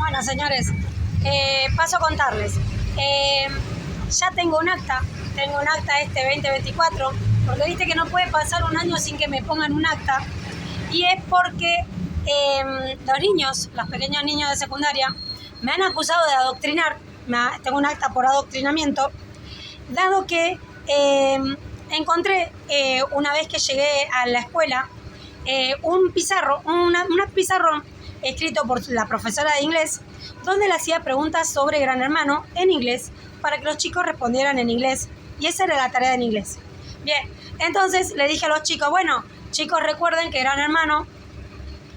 Bueno, señores, paso a contarles. Ya tengo un acta este 2024, porque viste que no puede pasar un año sin que me pongan un acta, y es porque los pequeños niños de secundaria, me han acusado de adoctrinar. Tengo un acta por adoctrinamiento, dado que encontré, una vez que llegué a la escuela, un pizarrón escrito por la profesora de inglés, donde le hacía preguntas sobre Gran Hermano en inglés para que los chicos respondieran en inglés, y esa era la tarea en inglés. Bien, entonces le dije a los chicos, bueno, chicos, recuerden que Gran Hermano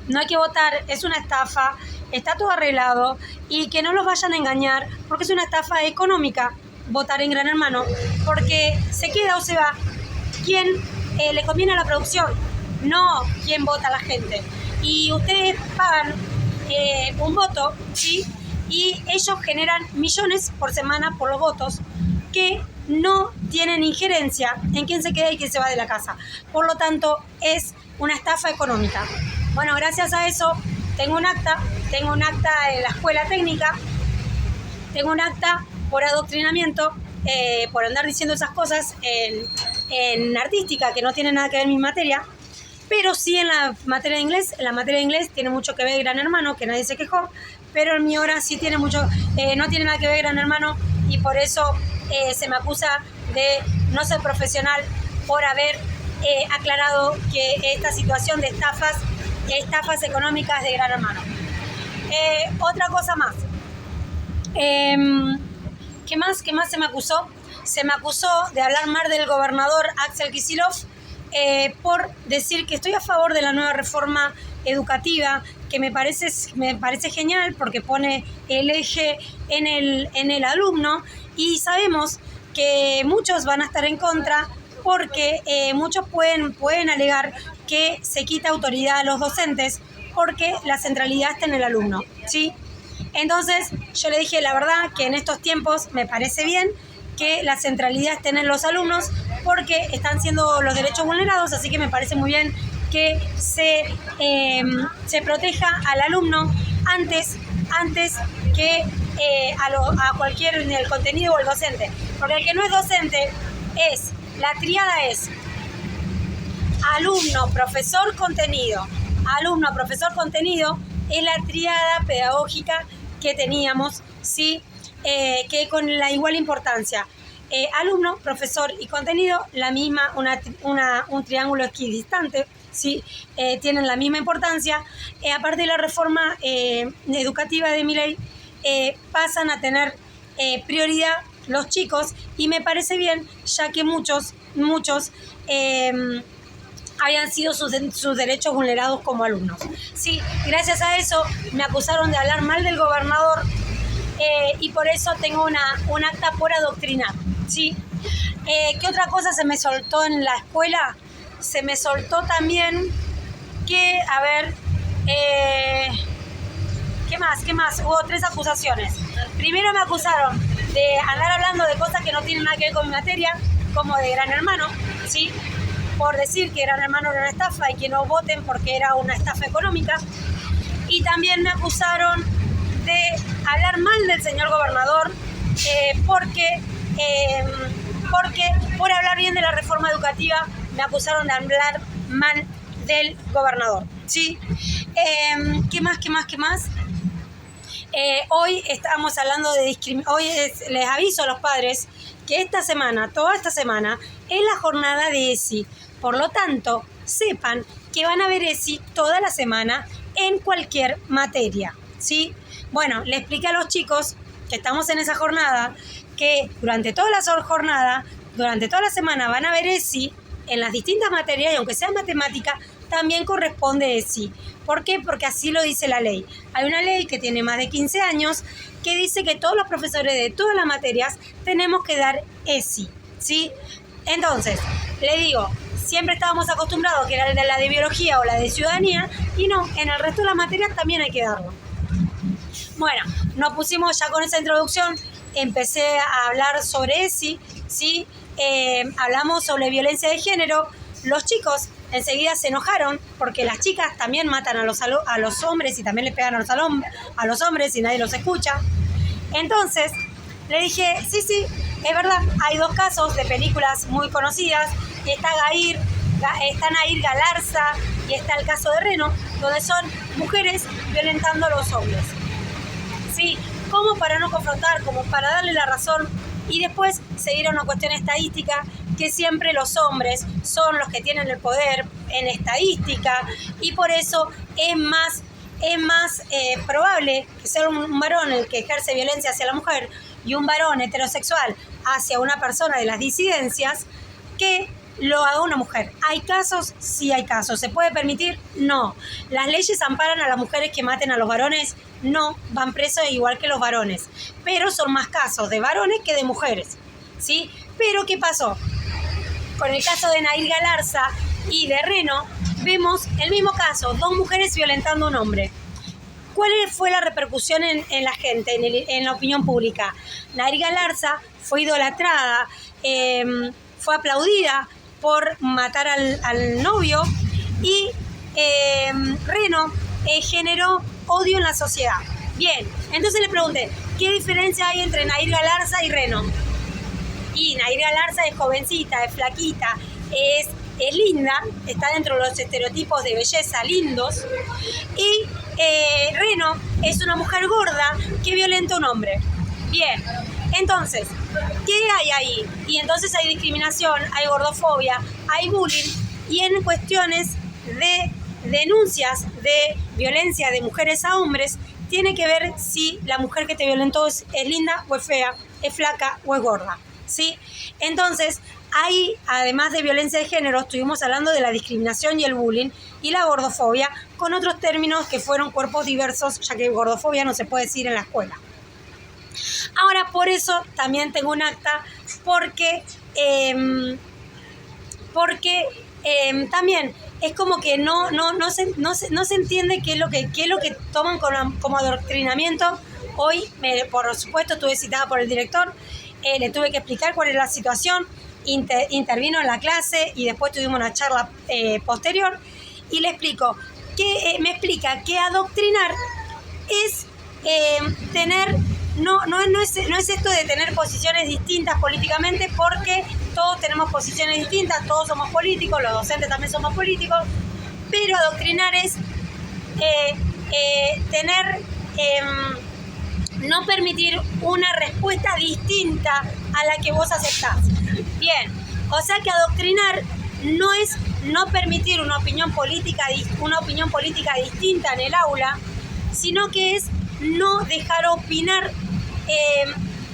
no hay que votar, es una estafa, está todo arreglado, y que no los vayan a engañar porque es una estafa económica votar en Gran Hermano, porque se queda o se va quien le conviene a la producción, no quien vota a la gente. Y ustedes pagan un voto, ¿sí? Y ellos generan millones por semana por los votos que no tienen injerencia en quién se queda y quién se va de la casa. Por lo tanto, es una estafa económica. Bueno, gracias a eso tengo un acta en la escuela técnica, tengo un acta por adoctrinamiento, por andar diciendo esas cosas en artística, que no tiene nada que ver mi materia, pero sí en la materia de inglés. En la materia de inglés tiene mucho que ver Gran Hermano, que nadie se quejó, pero en mi hora sí tiene mucho, no tiene nada que ver Gran Hermano, y por eso se me acusa de no ser profesional por haber aclarado que esta situación de estafas económicas de Gran Hermano. Otra cosa más. ¿Qué más se me acusó? Se me acusó de hablar mal del gobernador Axel Kicillof, por decir que estoy a favor de la nueva reforma educativa, que me parece genial porque pone el eje en el alumno, y sabemos que muchos van a estar en contra porque muchos pueden alegar que se quita autoridad a los docentes porque la centralidad está en el alumno, ¿sí? Entonces yo le dije, la verdad que en estos tiempos me parece bien que la centralidad esté en los alumnos porque están siendo los derechos vulnerados, así que me parece muy bien que se proteja al alumno antes que a cualquier el contenido o el docente. Porque el que no es docente la tríada es alumno, profesor, contenido. Alumno, profesor, contenido es la tríada pedagógica que teníamos, ¿sí? Que con la igual importancia. Alumno, profesor y contenido, la misma, un triángulo equidistante, ¿sí? Tienen la misma importancia. Aparte de la reforma educativa de Milei, pasan a tener prioridad los chicos, y me parece bien, ya que muchos habían sido sus derechos vulnerados como alumnos. Sí, gracias a eso me acusaron de hablar mal del gobernador, y por eso tengo un acta por adoctrinar, ¿sí? ¿Qué otra cosa se me soltó en la escuela? Se me soltó también que, ¿qué más? Hubo 3 acusaciones. Primero me acusaron de andar hablando de cosas que no tienen nada que ver con mi materia, como de Gran Hermano, ¿sí? Por decir que Gran Hermano era una estafa y que no voten porque era una estafa económica. Y también me acusaron de hablar mal del señor gobernador, porque por hablar bien de la reforma educativa me acusaron de hablar mal del gobernador, ¿sí? ¿Qué más? Hoy estamos hablando de discriminación. Les aviso a los padres que toda esta semana, es la jornada de ESI. Por lo tanto, sepan que van a ver ESI toda la semana en cualquier materia, ¿sí? Bueno, le expliqué a los chicos que estamos en esa jornada, que durante toda la semana van a ver ESI en las distintas materias, y aunque sea matemática, también corresponde ESI. ¿Por qué? Porque así lo dice la ley. Hay una ley que tiene más de 15 años que dice que todos los profesores de todas las materias tenemos que dar ESI, ¿sí? Entonces, le digo, siempre estábamos acostumbrados que era la de biología o la de ciudadanía, y no, en el resto de las materias también hay que darlo. Bueno, nos pusimos ya con esa introducción, empecé a hablar sobre ESI, ¿sí? Hablamos sobre violencia de género. Los chicos enseguida se enojaron porque las chicas también matan a los hombres y también le pegan a los hombres y nadie los escucha. Entonces le dije, sí, es verdad, hay 2 casos de películas muy conocidas, está Nair Galarza y está el caso de Reno, donde son mujeres violentando a los hombres. ¿Sí? Como para no confrontar, como para darle la razón y después seguir a una cuestión estadística, que siempre los hombres son los que tienen el poder en estadística y por eso es más probable que sea un varón el que ejerce violencia hacia la mujer y un varón heterosexual hacia una persona de las disidencias que lo haga una mujer. ¿Hay casos? Sí hay casos. ¿Se puede permitir? No. ¿Las leyes amparan a las mujeres que maten a los varones? No, van presos igual que los varones. Pero son más casos de varones que de mujeres, ¿sí? Pero ¿qué pasó? Con el caso de Nair Galarza y de Reno, vemos el mismo caso, 2 mujeres violentando a un hombre. ¿Cuál fue la repercusión en la gente, en la opinión pública? Nair Galarza fue idolatrada, fue aplaudida por matar al novio y Reno generó odio en la sociedad. Bien, entonces le pregunté, ¿qué diferencia hay entre Nair Galarza y Reno? Y Nair Galarza es jovencita, es flaquita, es linda, está dentro de los estereotipos de belleza lindos. Y Reno es una mujer gorda que violenta a un hombre. Bien, entonces, ¿qué hay ahí? Y entonces hay discriminación, hay gordofobia, hay bullying y en cuestiones de denuncias de violencia de mujeres a hombres tiene que ver si la mujer que te violentó es linda o es fea, es flaca o es gorda, ¿sí? Entonces, ahí, además de violencia de género, estuvimos hablando de la discriminación y el bullying y la gordofobia con otros términos que fueron cuerpos diversos, ya que gordofobia no se puede decir en la escuela. Ahora, por eso también tengo un acta, porque también es como que no se entiende qué es lo que toman como adoctrinamiento. Hoy, por supuesto, estuve citada por el director, le tuve que explicar cuál era la situación, intervino en la clase y después tuvimos una charla posterior y le explico, me explica que adoctrinar es tener... No es esto de tener posiciones distintas políticamente, porque todos tenemos posiciones distintas, todos somos políticos, los docentes también somos políticos, pero adoctrinar es no permitir una respuesta distinta a la que vos aceptás. Bien, o sea que adoctrinar no es no permitir una opinión política distinta en el aula, sino que es no dejar opinar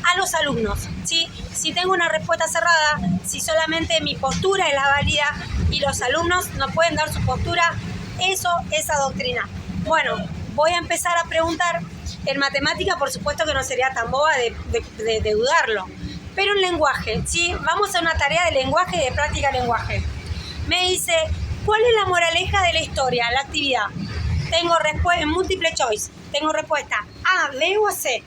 a los alumnos, ¿sí? Si tengo una respuesta cerrada, si solamente mi postura es la válida y los alumnos no pueden dar su postura, eso es adoctrinar. Bueno, voy a empezar a preguntar. En matemática, por supuesto que no sería tan boba de dudarlo, pero en lenguaje, ¿sí? Vamos a una tarea de lenguaje y de práctica de lenguaje. Me dice, ¿cuál es la moraleja de la historia, la actividad? Tengo respuesta en múltiple choice, tengo respuesta A, B o C.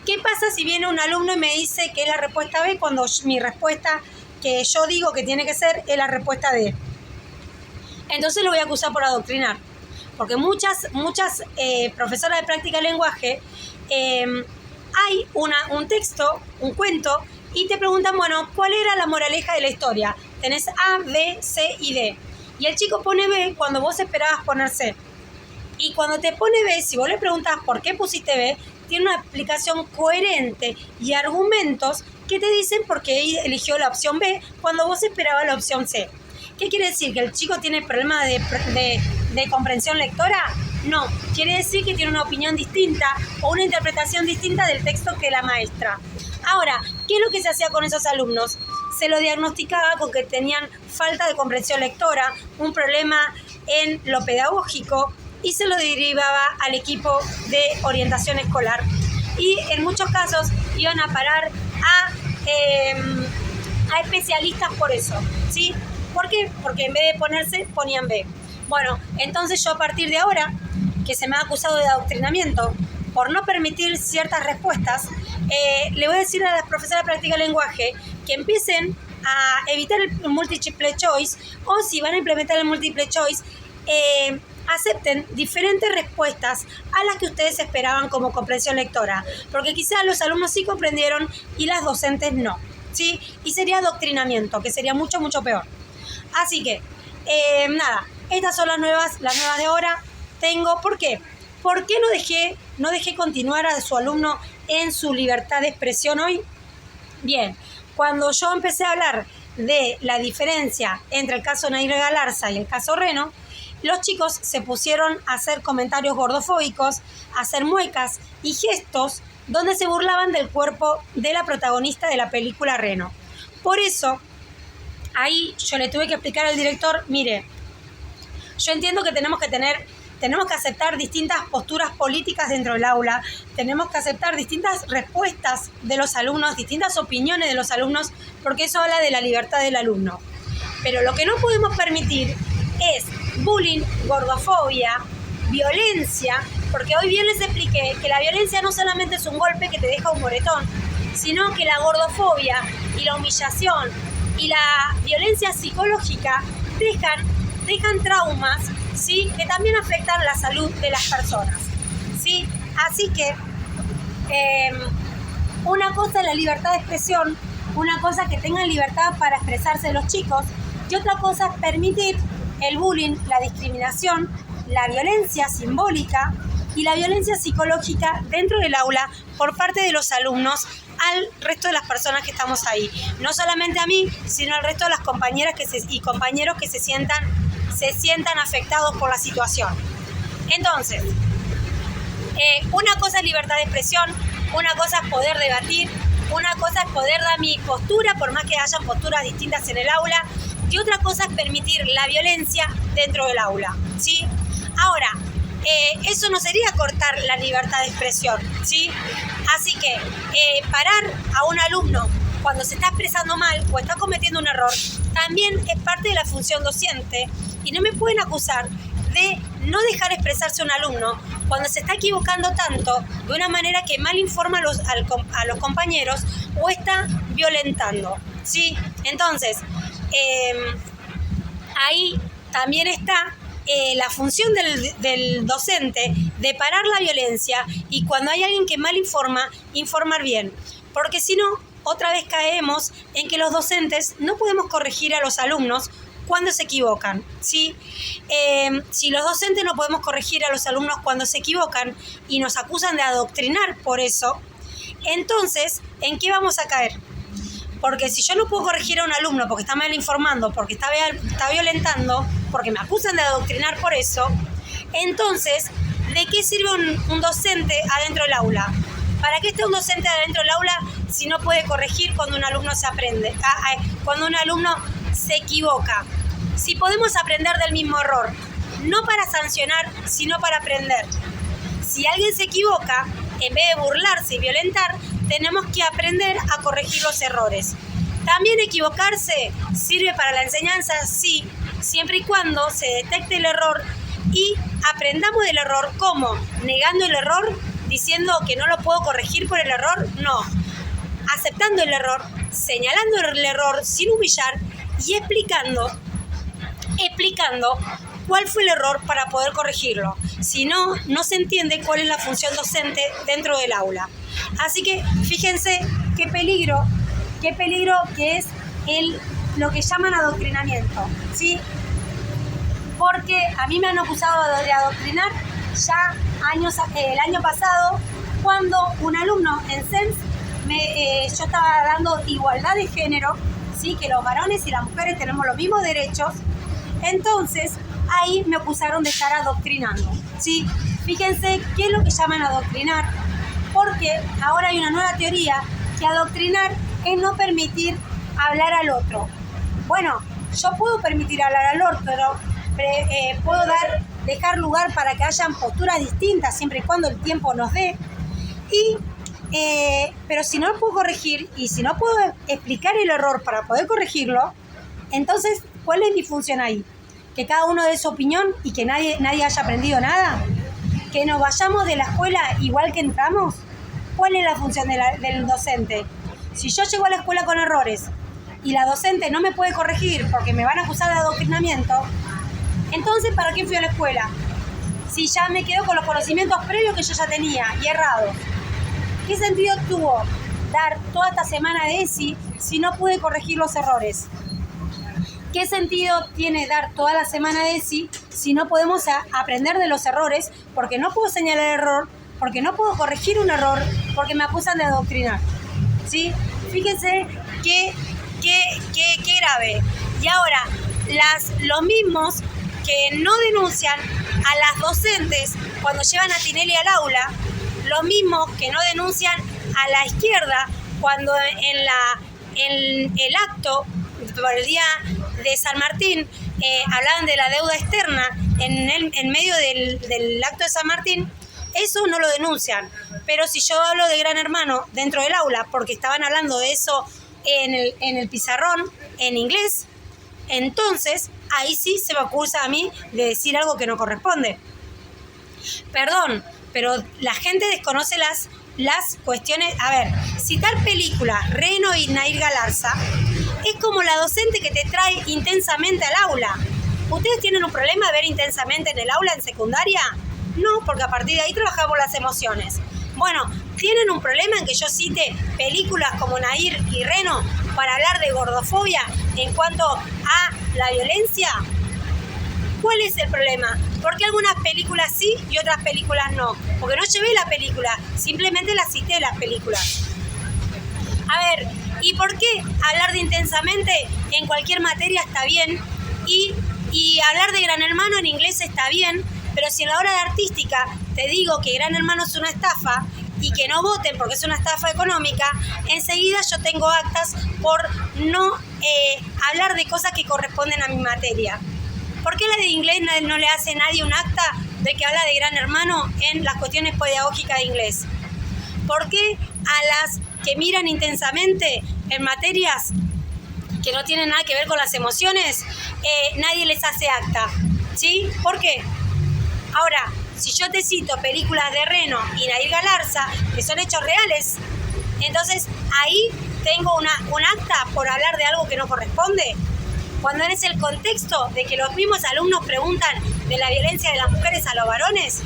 ¿Qué pasa si viene un alumno y me dice que es la respuesta B cuando mi respuesta que yo digo que tiene que ser es la respuesta D? Entonces lo voy a acusar por adoctrinar. Porque muchas profesoras de práctica de lenguaje, hay un texto, un cuento, y te preguntan, bueno, ¿cuál era la moraleja de la historia? Tenés A, B, C y D. Y el chico pone B cuando vos esperabas poner C. Y cuando te pone B, si vos le preguntás por qué pusiste B, tiene una explicación coherente y argumentos que te dicen por qué eligió la opción B cuando vos esperabas la opción C. ¿Qué quiere decir? ¿Que el chico tiene problema de comprensión lectora? No, quiere decir que tiene una opinión distinta o una interpretación distinta del texto que la maestra. Ahora, ¿qué es lo que se hacía con esos alumnos? Se lo diagnosticaba con que tenían falta de comprensión lectora, un problema en lo pedagógico, y se lo derivaba al equipo de orientación escolar. Y en muchos casos iban a parar a especialistas por eso, ¿sí? ¿Por qué? Porque en vez de ponerse, ponían B. Bueno, entonces yo a partir de ahora, que se me ha acusado de adoctrinamiento por no permitir ciertas respuestas, le voy a decir a las profesoras de práctica de lenguaje que empiecen a evitar el multiple choice, o si van a implementar el multiple choice, acepten diferentes respuestas a las que ustedes esperaban como comprensión lectora, porque quizás los alumnos sí comprendieron y las docentes no, ¿sí? Y sería adoctrinamiento, que sería mucho, mucho peor. Así que, nada, estas son las nuevas de ahora. ¿Por qué? ¿Por qué no dejé continuar a su alumno en su libertad de expresión hoy? Bien, cuando yo empecé a hablar de la diferencia entre el caso Nair Galarza y el caso Reno, los chicos se pusieron a hacer comentarios gordofóbicos, a hacer muecas y gestos donde se burlaban del cuerpo de la protagonista de la película Reno. Por eso, ahí yo le tuve que explicar al director, mire, yo entiendo que tenemos que aceptar distintas posturas políticas dentro del aula, tenemos que aceptar distintas respuestas de los alumnos, distintas opiniones de los alumnos, porque eso habla de la libertad del alumno. Pero lo que no podemos permitir es bullying, gordofobia, violencia, porque hoy bien les expliqué que la violencia no solamente es un golpe que te deja un moretón, sino que la gordofobia y la humillación y la violencia psicológica dejan traumas, ¿sí? Que también afectan la salud de las personas, ¿sí? Así que una cosa es la libertad de expresión, una cosa es que tengan libertad para expresarse los chicos, y otra cosa es permitir el bullying, la discriminación, la violencia simbólica y la violencia psicológica dentro del aula por parte de los alumnos al resto de las personas que estamos ahí. No solamente a mí, sino al resto de las compañeras y compañeros que se sientan afectados por la situación. Entonces, una cosa es libertad de expresión, una cosa es poder debatir, una cosa es poder dar mi postura, por más que hayan posturas distintas en el aula, y otra cosa es permitir la violencia dentro del aula, ¿sí? Ahora, eso no sería cortar la libertad de expresión, ¿sí? Así que parar a un alumno cuando se está expresando mal o está cometiendo un error también es parte de la función docente, y no me pueden acusar de no dejar expresarse a un alumno cuando se está equivocando tanto de una manera que mal informa a los compañeros o está violentando, ¿sí? Entonces, ahí también está la función del docente de parar la violencia, y cuando hay alguien que mal informa, informar bien, porque si no, otra vez caemos en que los docentes no podemos corregir a los alumnos cuando se equivocan, ¿sí? Si los docentes no podemos corregir a los alumnos cuando se equivocan y nos acusan de adoctrinar por eso, entonces, ¿en qué vamos a caer? Porque si yo no puedo corregir a un alumno porque está mal informando, porque está violentando, porque me acusan de adoctrinar por eso, entonces, ¿de qué sirve un docente adentro del aula? ¿Para qué está un docente adentro del aula si no puede corregir cuando un alumno cuando un alumno se equivoca? Si podemos aprender del mismo error, no para sancionar, sino para aprender. Si alguien se equivoca, en vez de burlarse y violentar, tenemos que aprender a corregir los errores. También equivocarse sirve para la enseñanza, sí, siempre y cuando se detecte el error y aprendamos del error. ¿Cómo? Negando el error, diciendo que no lo puedo corregir por el error, no. Aceptando el error, señalando el error sin humillar y explicando cuál fue el error para poder corregirlo. Si no, no se entiende cuál es la función docente dentro del aula. Así que fíjense qué peligro que es lo que llaman adoctrinamiento, ¿sí? Porque a mí me han acusado de adoctrinar ya el año pasado, cuando un alumno en SENS, yo estaba dando igualdad de género, ¿sí? Que los varones y las mujeres tenemos los mismos derechos. Entonces, ahí me acusaron de estar adoctrinando, ¿sí? Fíjense qué es lo que llaman adoctrinar, porque ahora hay una nueva teoría que adoctrinar es no permitir hablar al otro. Bueno, yo puedo permitir hablar al otro, puedo dejar lugar para que hayan posturas distintas siempre y cuando el tiempo nos dé, pero si no lo puedo corregir y si no puedo explicar el error para poder corregirlo, entonces, ¿cuál es mi función ahí? ¿Que cada uno dé su opinión y que nadie haya aprendido nada? ¿Que nos vayamos de la escuela igual que entramos? ¿Cuál es la función del docente? Si yo llego a la escuela con errores, y la docente no me puede corregir porque me van a acusar de adoctrinamiento, entonces ¿para qué fui a la escuela? Si ya me quedo con los conocimientos previos que yo ya tenía y errados. ¿Qué sentido tuvo dar toda esta semana de ESI si no pude corregir los errores? ¿Qué sentido tiene dar toda la semana de ESI si no podemos aprender de los errores? Porque no puedo señalar error, porque no puedo corregir un error, porque me acusan de adoctrinar. ¿Sí? Fíjense qué grave. Y ahora, los mismos que no denuncian a las docentes cuando llevan a Tinelli al aula, los mismos que no denuncian a la izquierda cuando en el acto por el día de San Martín hablaban de la deuda externa en medio del acto de San Martín, eso no lo denuncian. Pero si yo hablo de Gran Hermano dentro del aula porque estaban hablando de eso en el pizarrón en inglés, entonces ahí sí se me acusa a mí de decir algo que no corresponde. Perdón, pero la gente desconoce las cuestiones. A ver, citar películas, Reno y Nair Galarza, es como la docente que te trae intensamente al aula. ¿Ustedes tienen un problema de ver intensamente en el aula en secundaria? No, porque a partir de ahí trabajamos las emociones. Bueno, ¿tienen un problema en que yo cite películas como Nair y Reno para hablar de gordofobia en cuanto a la violencia? ¿Cuál es el problema? ¿Por qué algunas películas sí y otras películas no? Porque no llevé la película, simplemente las cité las películas. A ver, ¿y por qué hablar de intensamente en cualquier materia está bien? Y hablar de Gran Hermano en inglés está bien, pero si a la hora de artística te digo que Gran Hermano es una estafa y que no voten porque es una estafa económica, enseguida yo tengo actas por no hablar de cosas que corresponden a mi materia. ¿Por qué la de inglés no le hace nadie un acta de que habla de Gran Hermano en las cuestiones pedagógicas de inglés? ¿Por qué a las que miran intensamente en materias que no tienen nada que ver con las emociones, nadie les hace acta? ¿Sí? ¿Por qué? Ahora, si yo te cito películas de Reno y Nair Galarza, que son hechos reales, entonces ahí tengo un acta por hablar de algo que no corresponde. Cuando es el contexto de que los mismos alumnos preguntan de la violencia de las mujeres a los varones.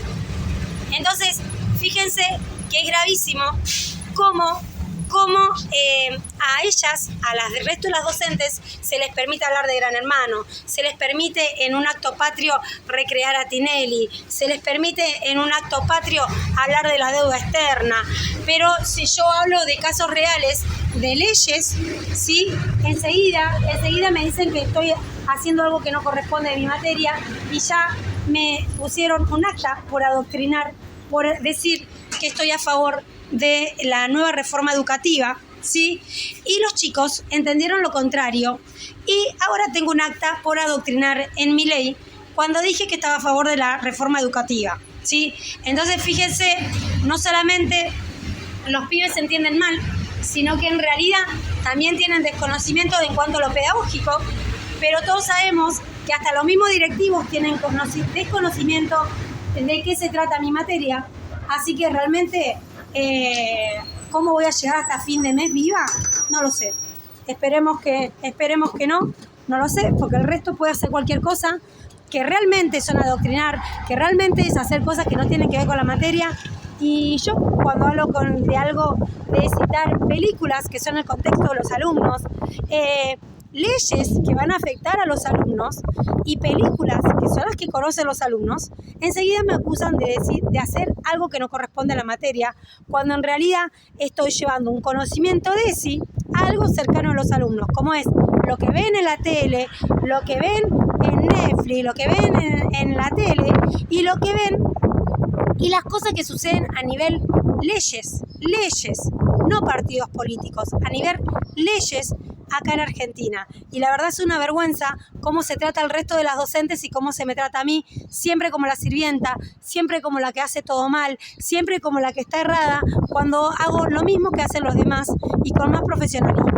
Entonces, fíjense que es gravísimo cómo a ellas, del resto de las docentes, se les permite hablar de Gran Hermano, se les permite en un acto patrio recrear a Tinelli, se les permite en un acto patrio hablar de la deuda externa, pero si yo hablo de casos reales, de leyes, ¿sí? Enseguida me dicen que estoy haciendo algo que no corresponde de mi materia y ya me pusieron un acta por adoctrinar, por decir que estoy a favor de la nueva reforma educativa, ¿sí? Y los chicos entendieron lo contrario y ahora tengo un acta por adoctrinar en mi ley cuando dije que estaba a favor de la reforma educativa, ¿sí? Entonces fíjense, no solamente los pibes se entienden mal, sino que en realidad también tienen desconocimiento en cuanto a lo pedagógico, pero todos sabemos que hasta los mismos directivos tienen desconocimiento de qué se trata mi materia, así que realmente ¿cómo voy a llegar hasta fin de mes viva? No lo sé. Esperemos que no lo sé, porque el resto puede hacer cualquier cosa, que realmente son adoctrinar, que realmente es hacer cosas que no tienen que ver con la materia. Y yo cuando hablo de algo de citar películas que son el contexto de los alumnos, leyes que van a afectar a los alumnos y películas que son las que conocen los alumnos, enseguida me acusan de hacer algo que no corresponde a la materia, cuando en realidad estoy llevando un conocimiento de ESI a algo cercano a los alumnos, como es lo que ven en la tele, lo que ven en Netflix, lo que ven en la tele y lo que ven y las cosas que suceden a nivel leyes, no partidos políticos, a nivel leyes acá en Argentina. Y la verdad es una vergüenza cómo se trata al resto de las docentes y cómo se me trata a mí, siempre como la sirvienta, siempre como la que hace todo mal, siempre como la que está errada, cuando hago lo mismo que hacen los demás y con más profesionalismo.